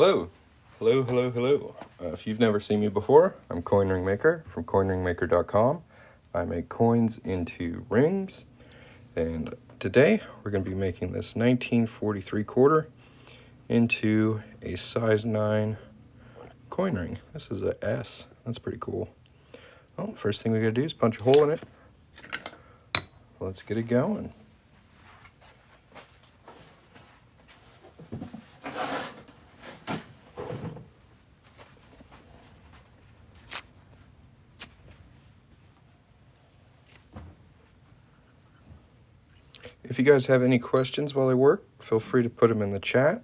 Hello. Hello. If you've never seen me before, I'm Coin Ring Maker from coinringmaker.com. I make coins into rings, and today we're going to be making this 1943 quarter into a size 9 coin ring. This is a S. That's pretty cool. Well, first thing we got to do is punch a hole in it. Let's get it going. If you guys have any questions while I work, feel free to put them in the chat.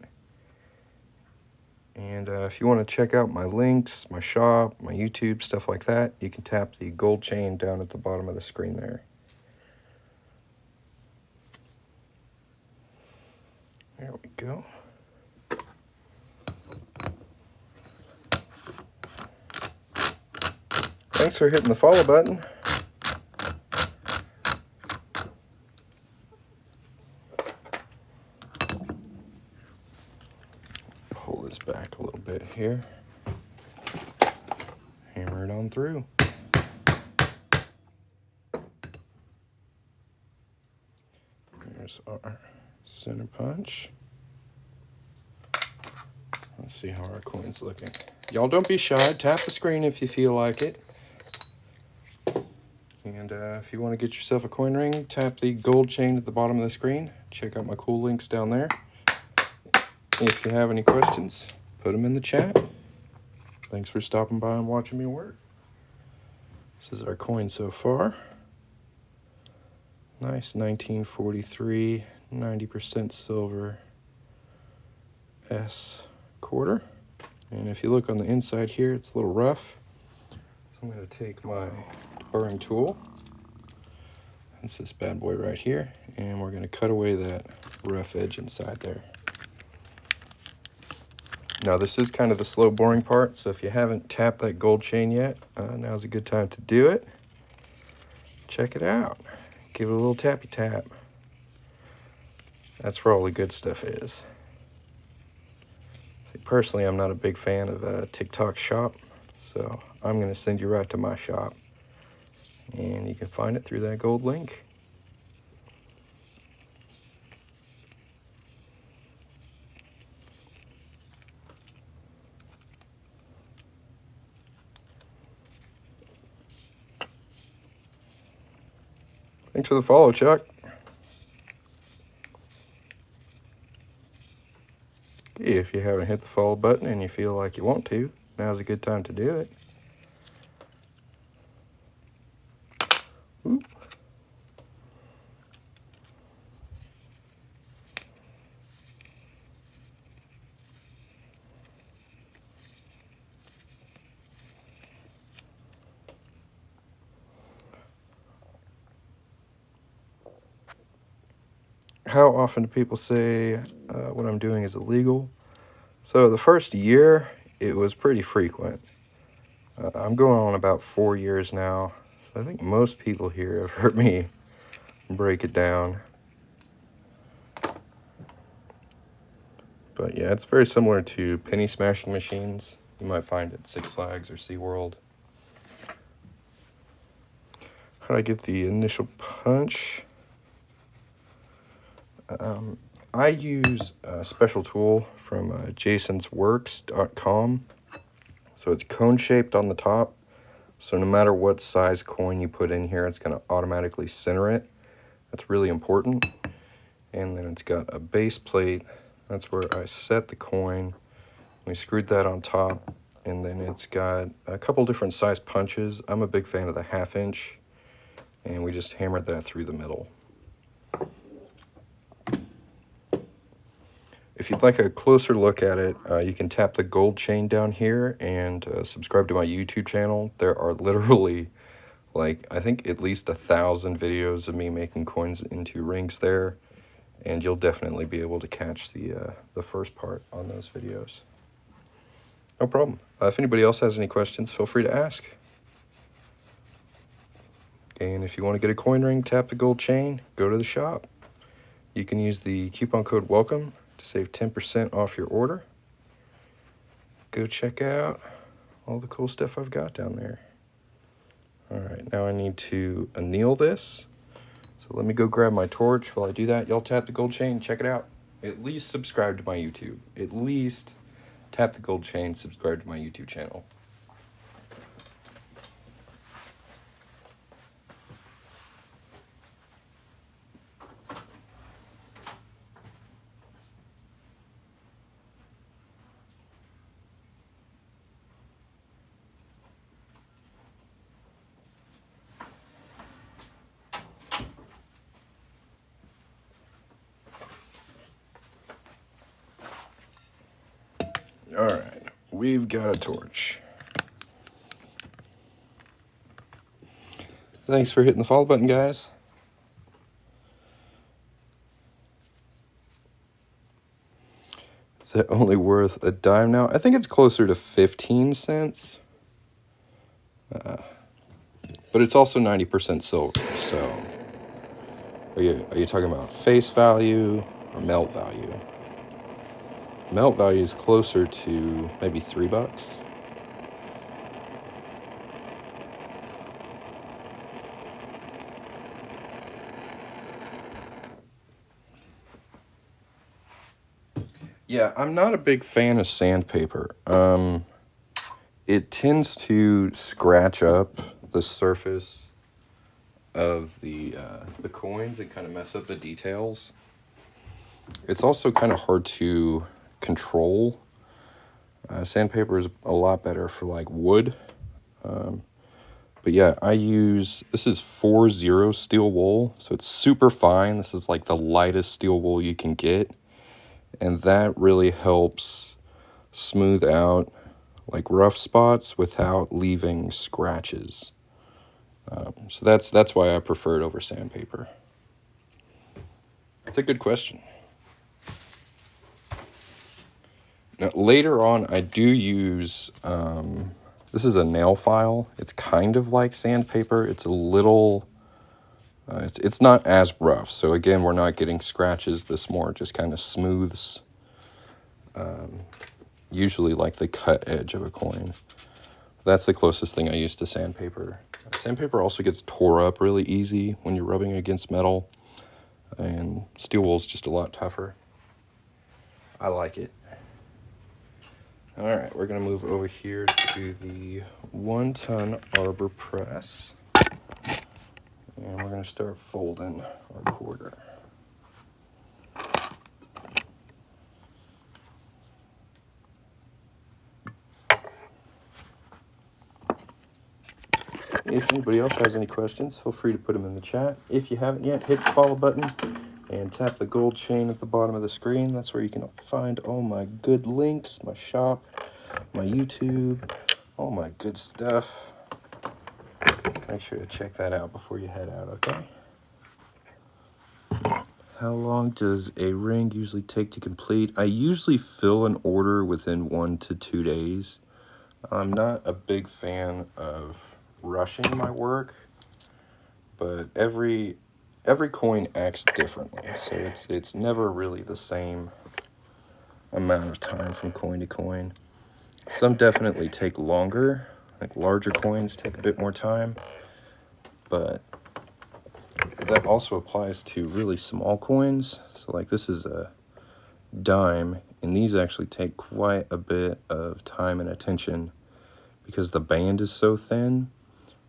And if you want to check out my links, my shop, my YouTube, stuff like that, you can tap the gold chain down at the bottom of the screen there. There we go. Thanks for hitting the follow button. Pull this back a little bit here. Hammer it on through. There's our center punch. Let's see how our coin's looking. Y'all don't be shy. Tap the screen if you feel like it. And if you want to get yourself a coin ring, tap the gold chain at the bottom of the screen. Check out my cool links down there. If you have any questions, put them in the chat. Thanks for stopping by and watching me work. This is our coin so far. Nice 1943, 90% silver S quarter. And if you look on the inside here, it's a little rough. So I'm going to take my deburring tool. That's this bad boy right here. And we're going to cut away that rough edge inside there. Now this is kind of the slow boring part, so if you haven't tapped that gold chain yet, now's a good time to do it. Check it out. Give it a little tappy tap. That's where all the good stuff is. Personally, I'm not a big fan of TikTok shop, so I'm going to send you right to my shop. And you can find it through that gold link. Thanks for the follow, Chuck. If you haven't hit the follow button and you feel like you want to, now's a good time to do it. Ooh. How often do people say what I'm doing is illegal? So the first year, it was pretty frequent. I'm going on about 4 years now, so I think most people here have heard me break it down. But yeah, it's very similar to penny smashing machines. You might find it at Six Flags or SeaWorld. How do I get the initial punch? I use a special tool from jasonsworks.com. So it's cone shaped on the top. So no matter what size coin you put in here, it's going to automatically center it. That's really important. And then it's got a base plate. That's where I set the coin. We screwed that on top. And then it's got a couple different size punches. I'm a big fan of the 1/2 inch. And we just hammered that through the middle. If you'd like a closer look at it, you can tap the gold chain down here and subscribe to my YouTube channel. There are literally, I think at least 1,000 videos of me making coins into rings there. And you'll definitely be able to catch the first part on those videos. No problem. If anybody else has any questions, feel free to ask. And if you want to get a coin ring, tap the gold chain, go to the shop. You can use the coupon code WELCOME to save 10% off your order. go check out all the cool stuff I've got down there. All right, now I need to anneal this. So let me go grab my torch. While I do that, y'all tap the gold chain, check it out. At least subscribe to my YouTube. At least tap the gold chain, subscribe to my YouTube channel. All right, we've got a torch. Thanks for hitting the follow button, guys. Is that only worth a dime now? I think it's closer to 15 cents. But it's also 90% silver, so are you talking about face value or melt value? Melt value is closer to maybe $3. Yeah, I'm not a big fan of sandpaper. It tends to scratch up the surface of the coins and kind of mess up the details. It's also kind of hard to control. Sandpaper is a lot better for like wood. But yeah, this is 4-0 steel wool, so it's super fine. This is like the lightest steel wool you can get. And that really helps smooth out like rough spots without leaving scratches. So that's why I prefer it over sandpaper. It's a good question. Now, later on, I do use, this is a nail file. It's kind of like sandpaper. It's a little, it's not as rough. So again, we're not getting scratches. This more just kind of smooths, usually like the cut edge of a coin. That's the closest thing I use to sandpaper. Sandpaper also gets tore up really easy when you're rubbing against metal, and steel wool is just a lot tougher. I like it. All right, we're gonna move over here to the 1-ton arbor press, and we're gonna start folding our quarter. If anybody else has any questions, feel free to put them in the chat. If you haven't yet, hit the follow button and tap the gold chain at the bottom of the screen. That's where you can find all my good links, my shop, my YouTube, all my good stuff. Make sure to check that out before you head out, okay? How long does a ring usually take to complete? I usually fill an order within 1 to 2 days. I'm not a big fan of rushing my work, but every coin acts differently, so it's never really the same amount of time from coin to coin. Some definitely take longer, like larger coins take a bit more time, but that also applies to really small coins. So like this is a dime, and these actually take quite a bit of time and attention because the band is so thin.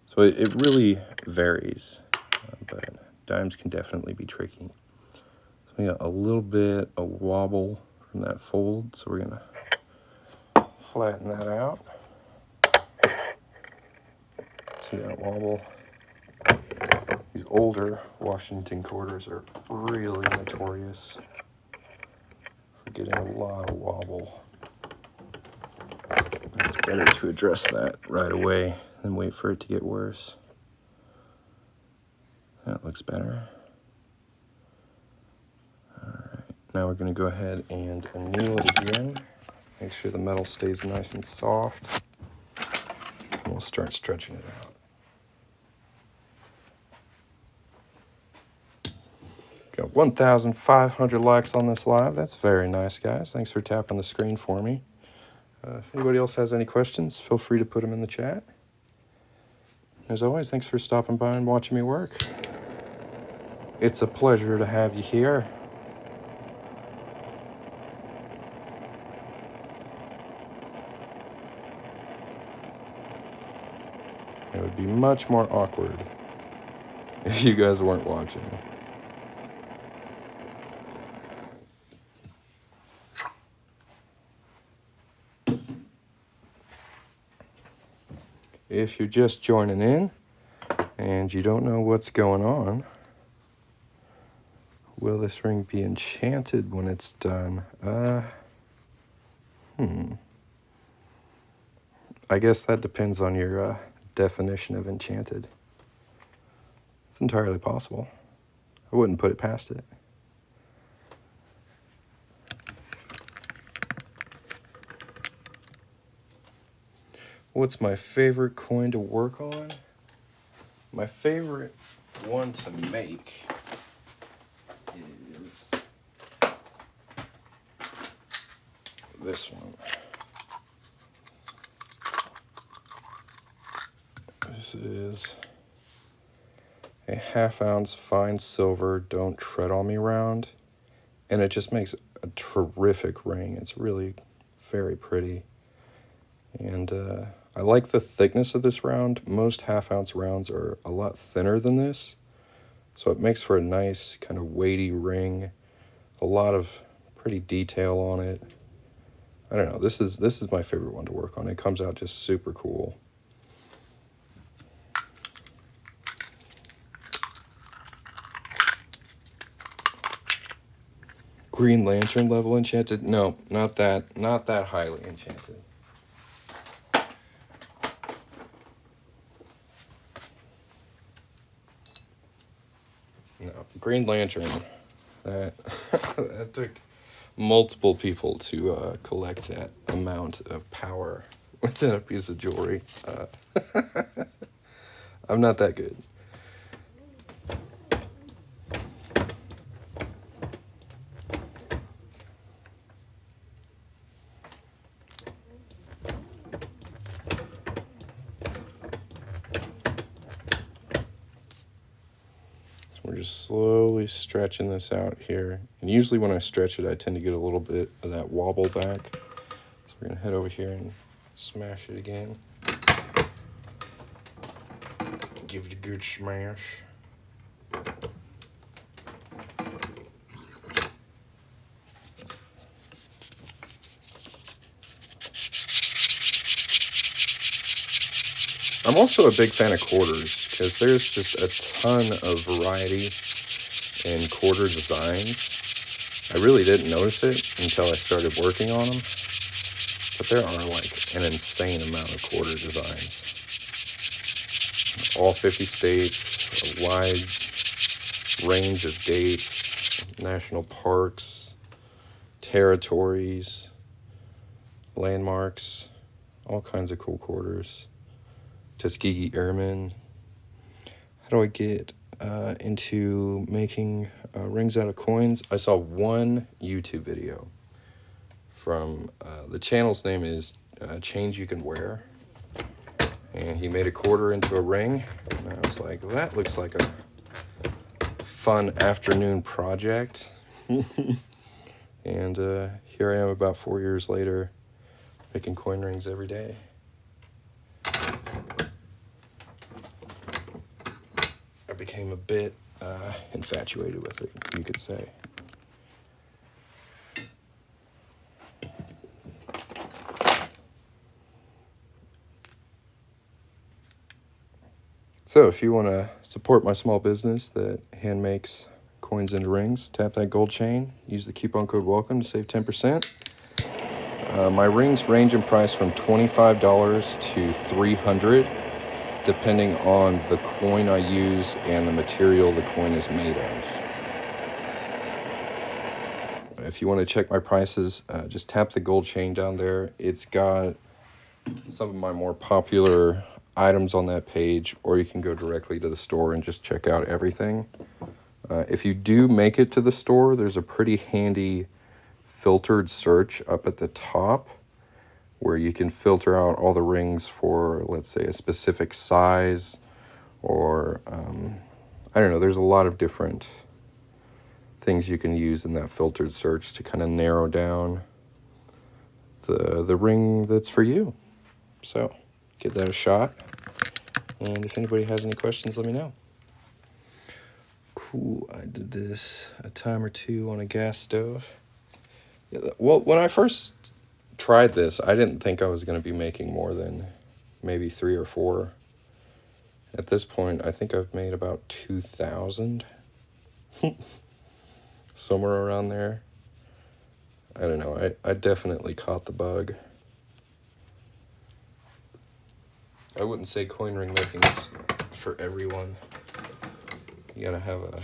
So it really varies, but dimes can definitely be tricky. So we got a little bit of wobble from that fold, so we're gonna flatten that out. See that wobble? These older Washington quarters are really notorious for getting a lot of wobble. It's better to address that right away than wait for it to get worse. That looks better. Alright, now we're going to go ahead and anneal it again. Make sure the metal stays nice and soft. And we'll start stretching it out. Got 1,500 likes on this live. That's very nice, guys. Thanks for tapping the screen for me. If anybody else has any questions, feel free to put them in the chat. As always, thanks for stopping by and watching me work. It's a pleasure to have you here. It would be much more awkward if you guys weren't watching. If you're just joining in and you don't know what's going on, will this ring be enchanted when it's done? I guess that depends on your definition of enchanted. It's entirely possible. I wouldn't put it past it. What's my favorite coin to work on? My favorite one to make is this one. This is a 1/2 ounce fine silver Don't Tread on Me round, and it just makes a terrific ring. It's really very pretty, and I like the thickness of this round. Most 1/2 ounce rounds are a lot thinner than this, so it makes for a nice kind of weighty ring. A lot of pretty detail on it. I don't know, this is my favorite one to work on. It comes out just super cool. Green Lantern level enchanted? No, not that highly enchanted. No, Green Lantern, that that took multiple people to collect that amount of power within a piece of jewelry. I'm not that good. We're just slowly stretching this out here. And usually when I stretch it, I tend to get a little bit of that wobble back. So we're gonna head over here and smash it again. Give it a good smash. I'm also a big fan of quarters because there's just a ton of variety in quarter designs. I really didn't notice it until I started working on them, but there are like an insane amount of quarter designs. All 50 states, a wide range of dates, national parks, territories, landmarks, all kinds of cool quarters. Tuskegee Airmen. How do I get into making rings out of coins? I saw one YouTube video from, the channel's name is Change You Can Wear. And he made a quarter into a ring. And I was like, that looks like a fun afternoon project. And here I am about 4 years later, making coin rings every day. I became a bit infatuated with it, you could say. So if you want to support my small business that hand makes coins into rings, tap that gold chain, use the coupon code WELCOME to save 10%. My rings range in price from $25 to $300, depending on the coin I use and the material the coin is made of. If you want to check my prices, just tap the gold chain down there. It's got some of my more popular items on that page, or you can go directly to the store and just check out everything. If you do make it to the store, there's a pretty handy filtered search up at the top where you can filter out all the rings for, let's say, a specific size, or I don't know, there's a lot of different things you can use in that filtered search to kind of narrow down the ring that's for you. So give that a shot, and if anybody has any questions, let me know. Cool, I did this a time or two on a gas stove. Yeah, well, when I first tried this, I didn't think I was going to be making more than maybe 3 or 4. At this point, I think I've made about 2,000. Somewhere around there. I don't know, I definitely caught the bug. I wouldn't say coin ring making is for everyone. You gotta have a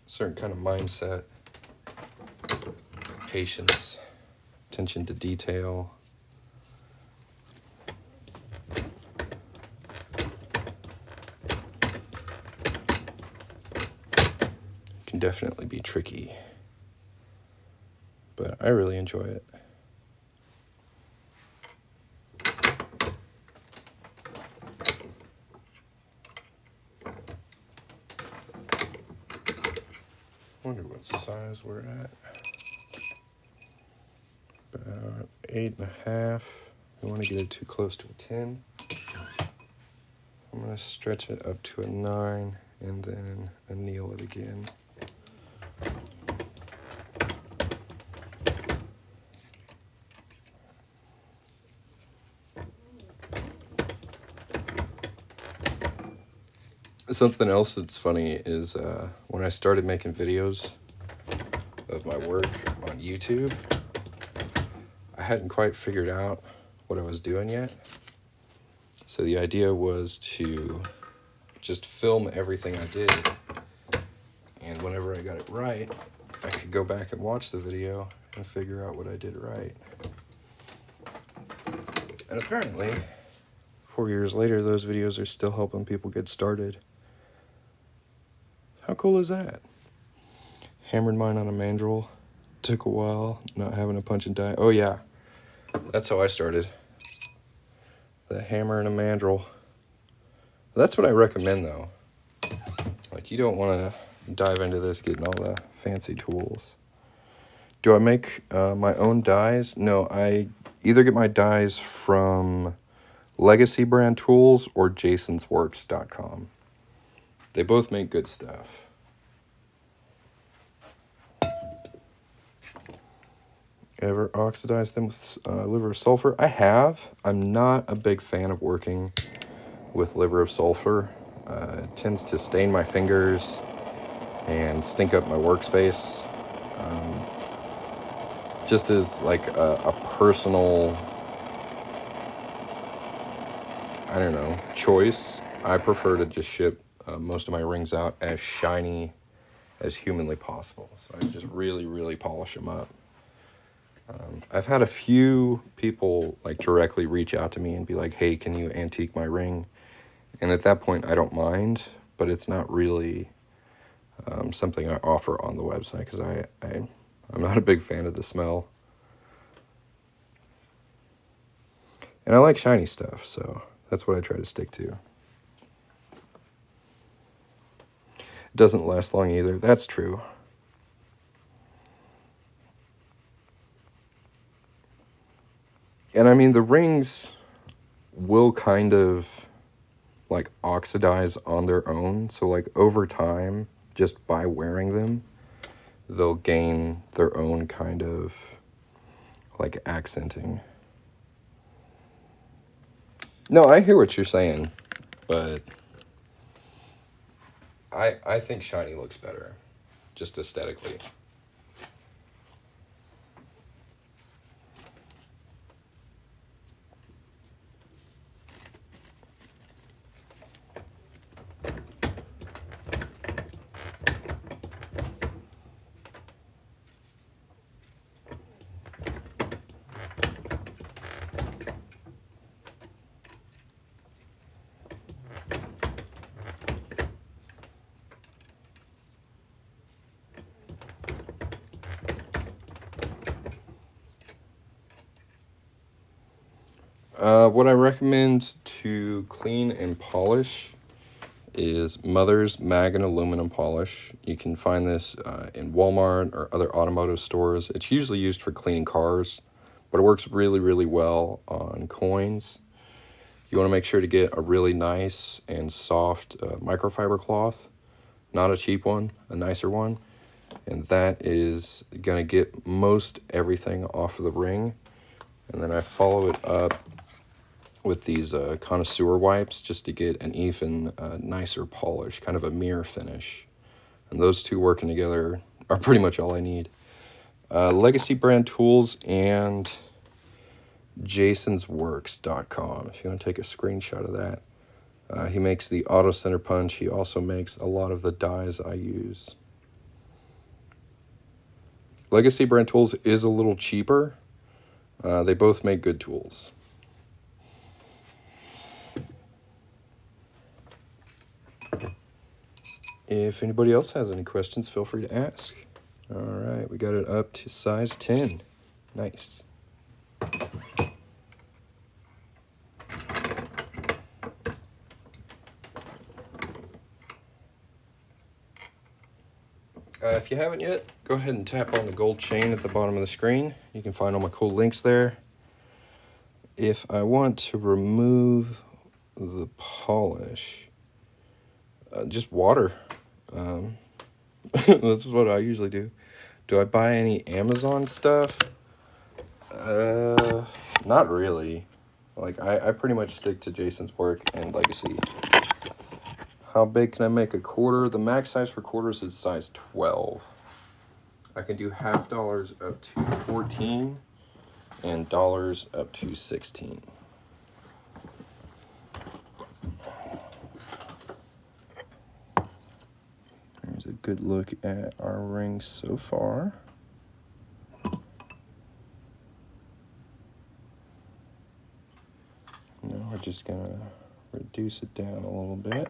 certain kind of mindset, patience, attention to detail. It can definitely be tricky, but I really enjoy it. Wonder what size we're at. About 8.5. We want to get it too close to a 10. I'm going to stretch it up to a 9 and then anneal it again. Something else that's funny is when I started making videos of my work on YouTube, I hadn't quite figured out what I was doing yet. So the idea was to just film everything I did, and whenever I got it right, I could go back and watch the video and figure out what I did right. And apparently, 4 years later, those videos are still helping people get started. How cool is that? Hammered mine on a mandrel. Took a while, not having a punch and die. Oh yeah, that's how I started. The hammer and a mandrel. That's what I recommend though. Like, you don't want to dive into this getting all the fancy tools. Do I make my own dies? No, I either get my dies from Legacy brand tools or jasonsworks.com. They both make good stuff. Ever oxidize them with liver of sulfur? I have. I'm not a big fan of working with liver of sulfur. It tends to stain my fingers and stink up my workspace. Just as like a personal, I don't know, choice, I prefer to just ship most of my rings out as shiny as humanly possible. So I just really, really polish them up. I've had a few people like directly reach out to me and be like, hey, can you antique my ring? And at that point, I don't mind, but it's not really something I offer on the website because I'm not a big fan of the smell. And I like shiny stuff, so that's what I try to stick to. It doesn't last long either. That's true. And I mean, the rings will kind of like oxidize on their own. So like over time, just by wearing them, they'll gain their own kind of like accenting. No, I hear what you're saying, but I think shiny looks better, just aesthetically. What I recommend to clean and polish is Mother's Mag and Aluminum Polish. You can find this in Walmart or other automotive stores. It's usually used for cleaning cars, but it works really, really well on coins. You want to make sure to get a really nice and soft microfiber cloth, not a cheap one, a nicer one. And that is going to get most everything off of the ring. And then I follow it up with these connoisseur wipes just to get an even nicer polish, kind of a mirror finish. And those two working together are pretty much all I need. Legacy brand tools and jasonsworks.com if you want to take a screenshot of that. He makes the auto center punch. He also makes a lot of the dies I use. Legacy brand tools is a little cheaper. They both make good tools. If anybody else has any questions, feel free to ask. All right, we got it up to size 10. Nice. If you haven't yet, go ahead and tap on the gold chain at the bottom of the screen. You can find all my cool links there. If I want to remove the polish, just water. That's what I usually do. Do I buy any Amazon stuff? Not really. Like, I pretty much stick to Jason's work and Legacy. How big can I make a quarter? The max size for quarters is size 12. I can do half dollars up to 14 and dollars up to 16. There's a good look at our ring so far. Now we're just gonna reduce it down a little bit.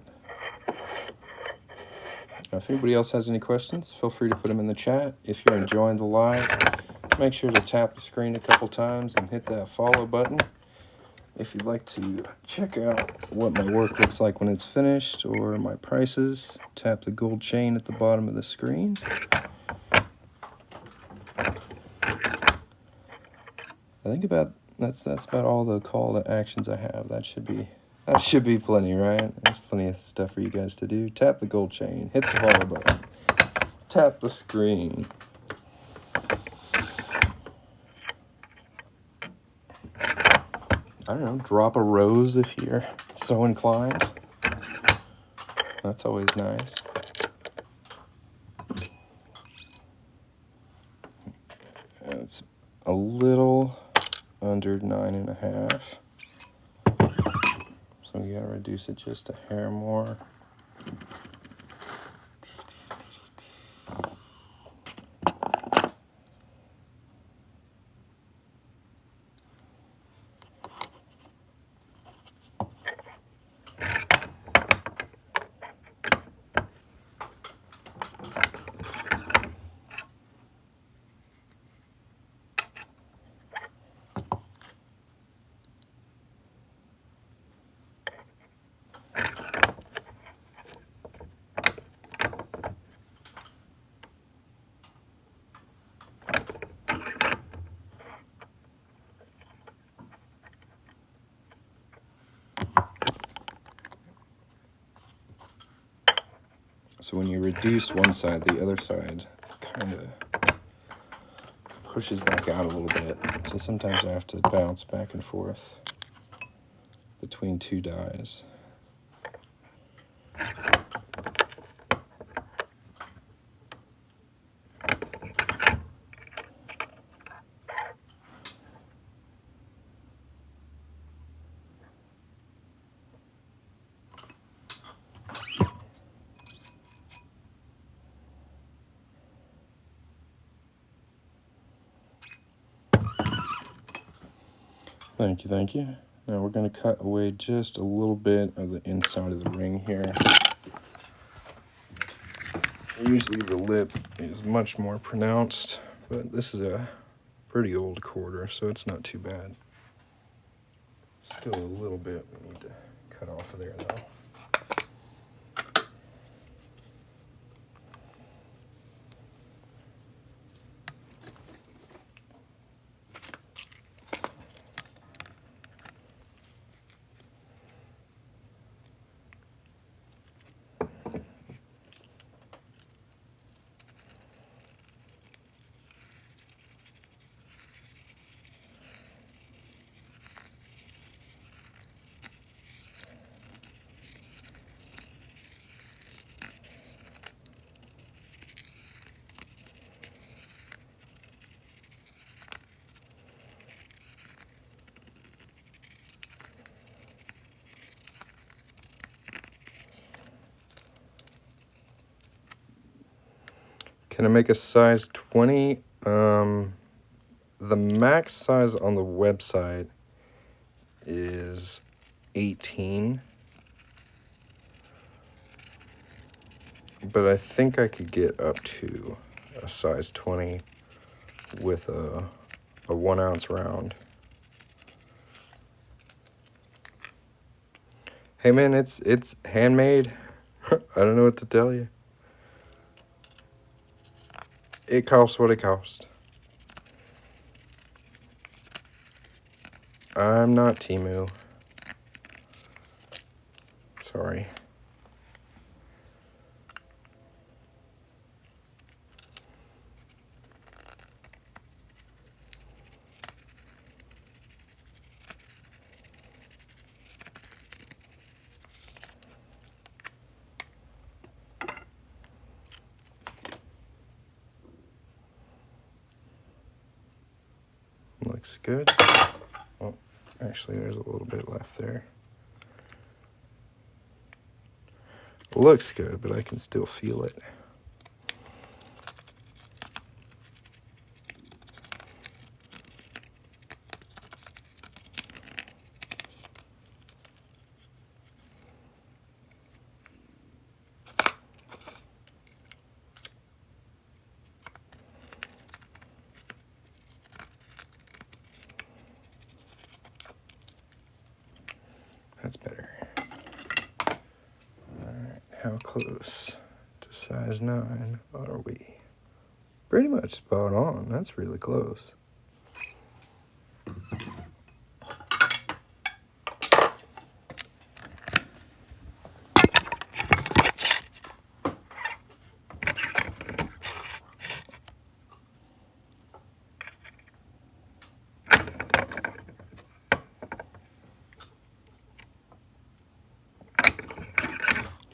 Now, if anybody else has any questions, feel free to put them in the chat. If you're enjoying the live, make sure to tap the screen a couple times and hit that follow button. If you'd like to check out what my work looks like when it's finished or my prices, tap the gold chain at the bottom of the screen. I think that's about all the call to actions I have. That should be plenty, right? There's plenty of stuff for you guys to do. Tap the gold chain, hit the follow button, tap the screen. I don't know, drop a rose if you're so inclined. That's always nice. It's a little under 9.5. So we gotta reduce it just a hair more. So when you reduce one side, the other side kind of pushes back out a little bit. So sometimes I have to bounce back and forth between two dies. Thank you. Now we're going to cut away just a little bit of the inside of the ring here. Usually the lip is much more pronounced, but this is a pretty old quarter, so it's not too bad. Still a little bit we need to cut off of there though. Can I make a size 20? The max size on the website is 18. But I think I could get up to a size 20 with a 1 ounce round. Hey man, it's handmade. I don't know what to tell you. It costs what it costs. I'm not Temu. Sorry. Looks good. Oh, actually, there's a little bit left there. Looks good, but I can still feel it. That's better. Alright, how close to size 9 are we? Pretty much spot on. That's really close.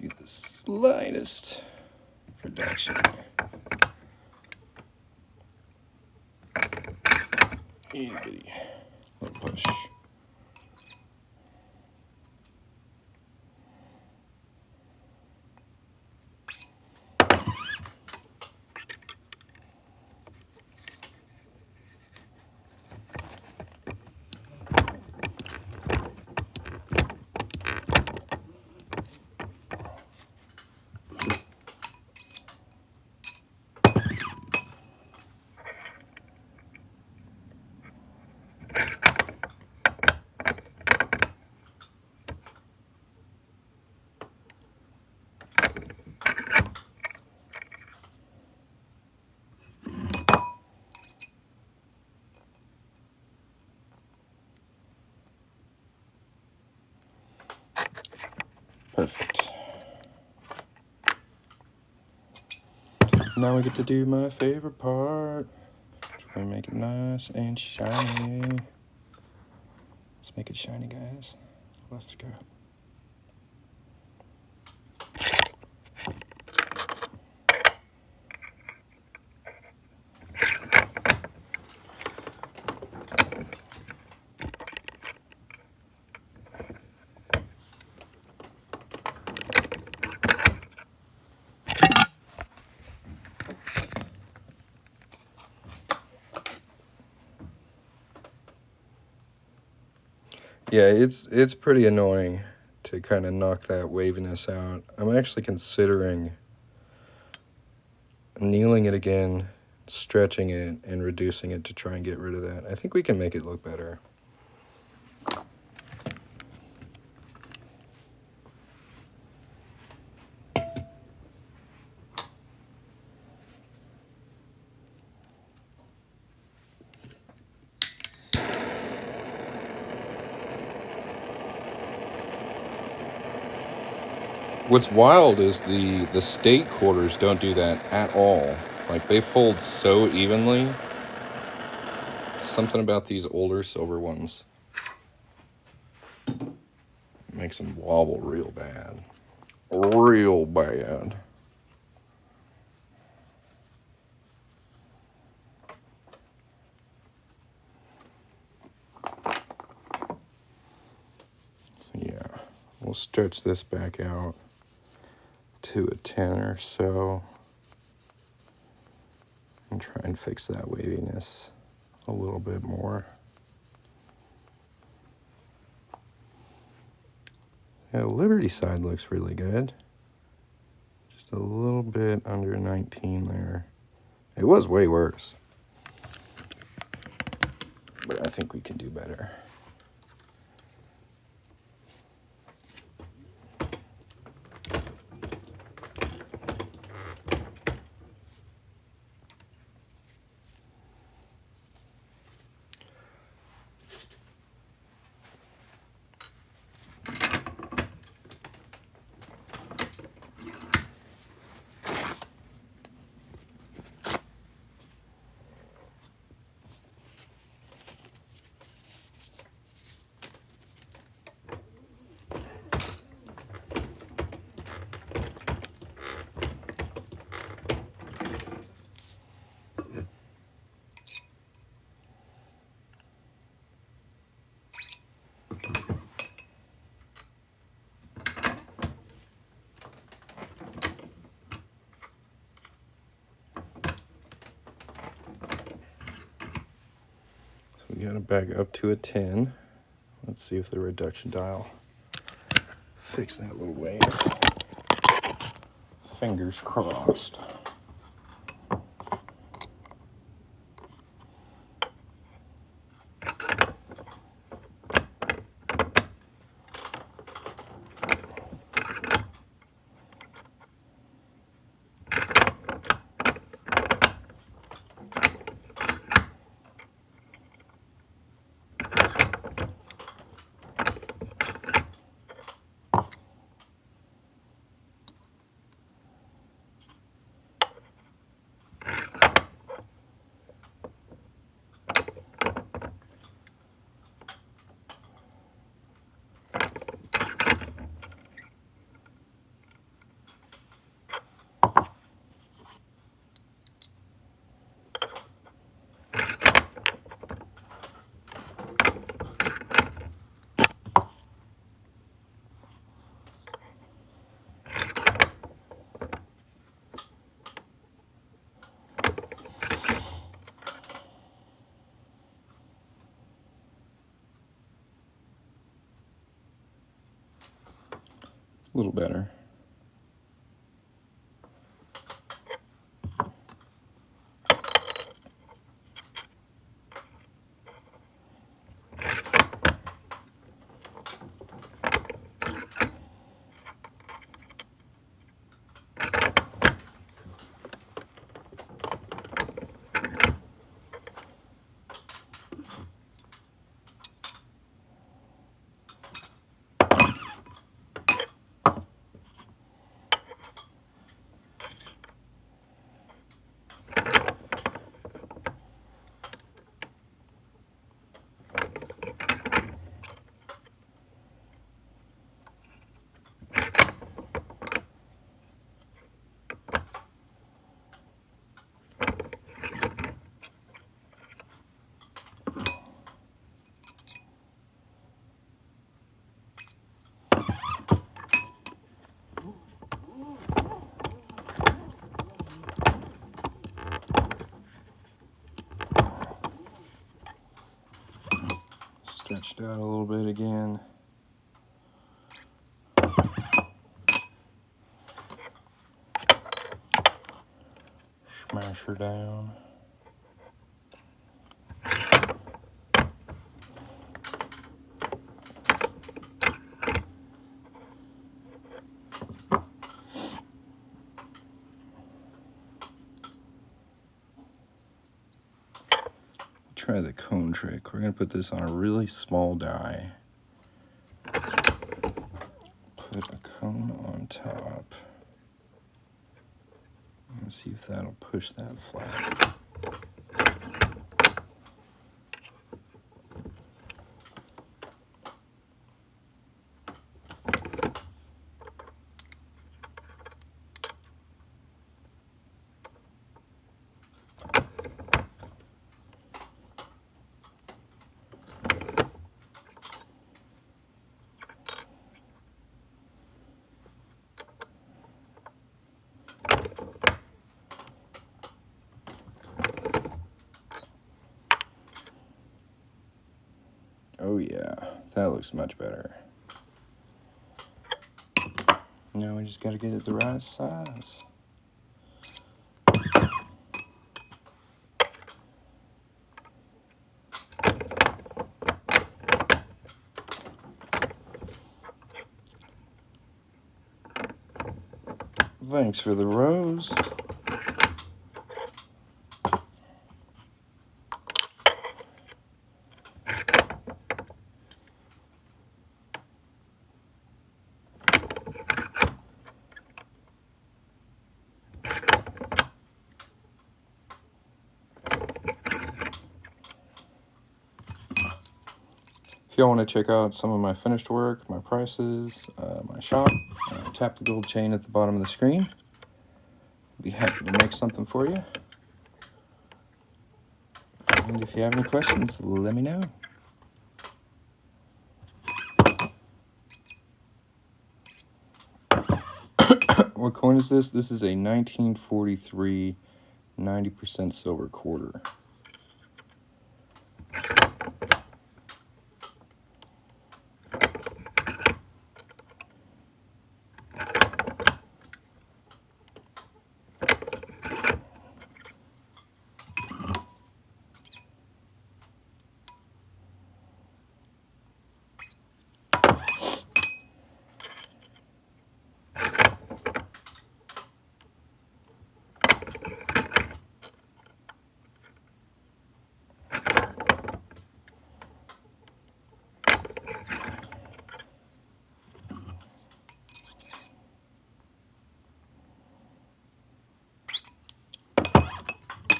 Do the slightest reduction. Itty bitty little push. Perfect. Now we get to do my favorite part. Try and make it nice and shiny. Let's make it shiny, guys. Let's go. Yeah, it's pretty annoying to kind of knock that waviness out. I'm actually considering annealing it again, stretching it, and reducing it to try and get rid of that. I think we can make it look better. What's wild is the state quarters don't do that at all. Like, they fold so evenly. Something about these older silver ones makes them wobble real bad. Real bad. So yeah, we'll stretch this back out to a 10 or so and try and fix that waviness a little bit more. Yeah, the Liberty side looks really good. Just a little bit under 19 there. It was way worse, but I think we can do better. We got it back up to a 10. Let's see if the reduction dial fix that little wave. Fingers crossed. A little better. Stretched out a little bit again. Smash her down. Try the cone trick. We're going to put this on a really small die. Put a cone on top. Let's see if that'll push that flat. Oh yeah, that looks much better. Now we just gotta get it the right size. Thanks for the rose. If y'all want to check out some of my finished work, my prices, my shop, tap the gold chain at the bottom of the screen. I'll be happy to make something for you. And if you have any questions, let me know. What coin is this? This is a 1943 90% silver quarter.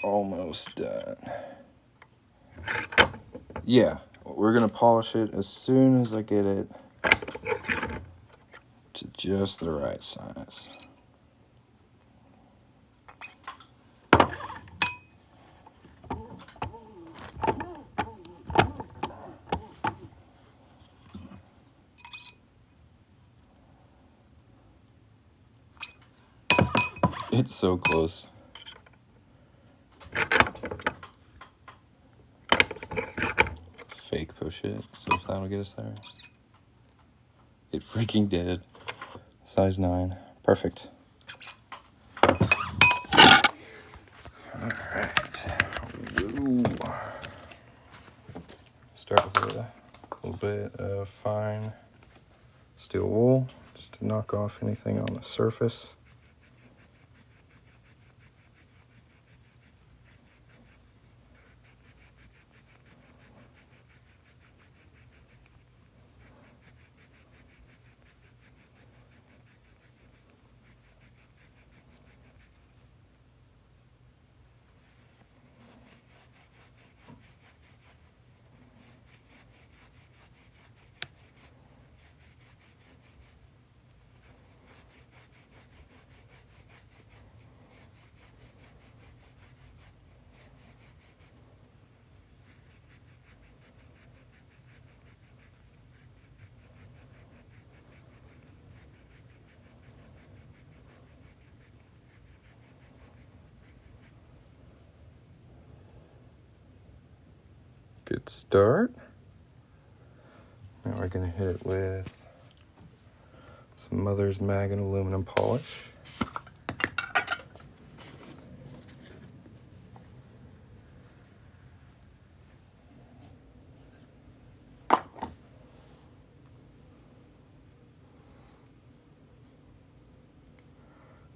Almost done. Yeah, we're gonna polish it as soon as I get it to just the right size. It's so close. Fake push it, so if that'll get us there. It freaking did. Size 9. Perfect. Alright. Start with a little bit of fine steel wool, just to knock off anything on the surface. Good start. Now we're going to hit it with some Mother's Mag and aluminum polish.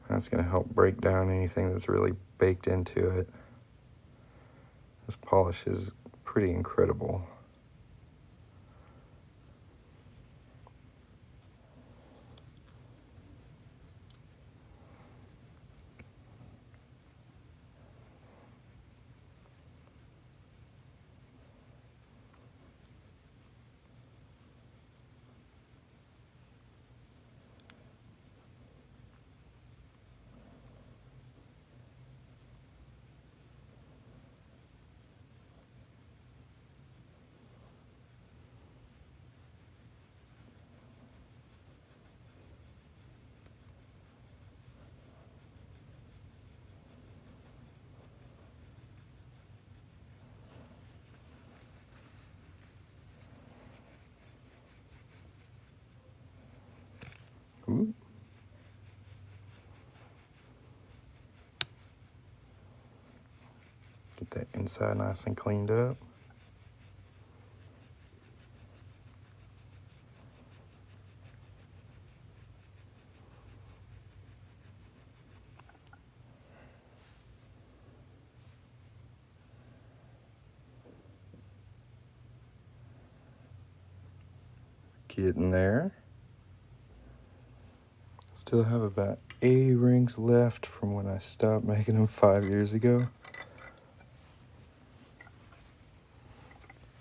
That's going to help break down anything that's really baked into it. This polish is pretty incredible. Ooh. Get that inside nice and cleaned up. Getting there. Still have about 80 rings left from when I stopped making them 5 years ago.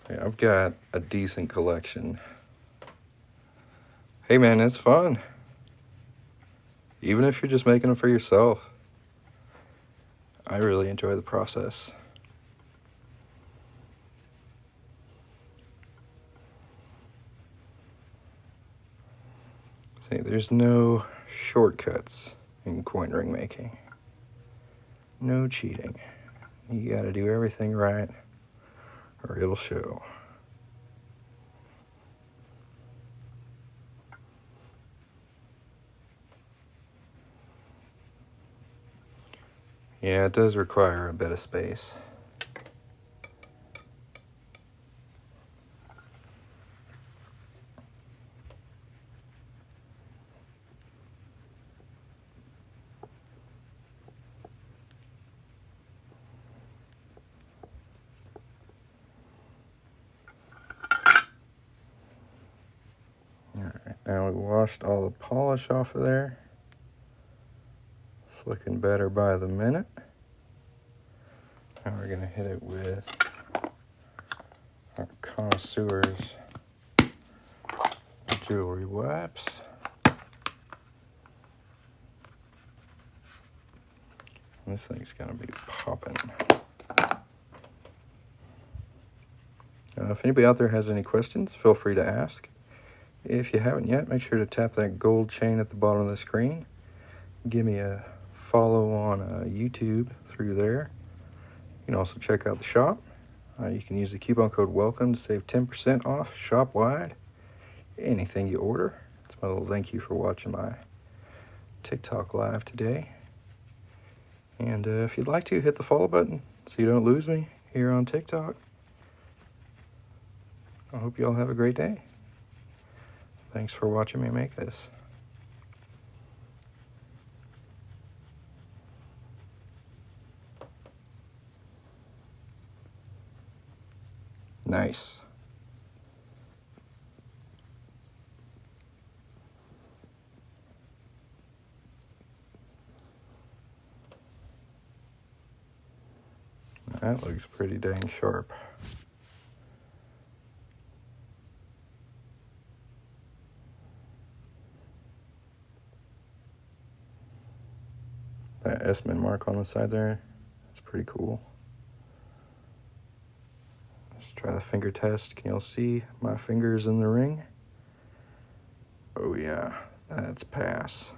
Yeah, I've got a decent collection. Hey man, it's fun. Even if you're just making them for yourself. I really enjoy the process. See, there's no shortcuts in coin ring making. No cheating. You gotta do everything right or it'll show. Yeah, it does require a bit of space. Alright, now we washed all the polish off of there. It's looking better by the minute. Now we're gonna hit it with our connoisseurs jewelry wipes. This thing's gonna be popping. If anybody out there has any questions, feel free to ask. If you haven't yet, make sure to tap that gold chain at the bottom of the screen. Give me a follow on YouTube through there. You can also check out the shop. You can use the coupon code WELCOME to save 10% off shop-wide. Anything you order. It's my little thank you for watching my TikTok live today. And if you'd like to, hit the follow button so you don't lose me here on TikTok. I hope you all have a great day. Thanks for watching me make this. Nice. That looks pretty dang sharp. That Esmond mark on the side there, that's pretty cool. Let's try the finger test. Can y'all see my fingers in the ring? Oh yeah, that's pass.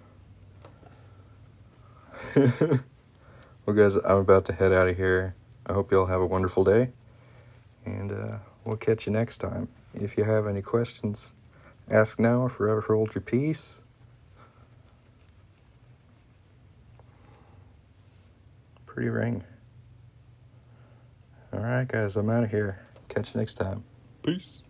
Well guys, I'm about to head out of here. I hope y'all have a wonderful day, and we'll catch you next time. If you have any questions, ask now or forever hold your peace. Pretty ring. Alright guys, I'm out of here. Catch you next time. Peace.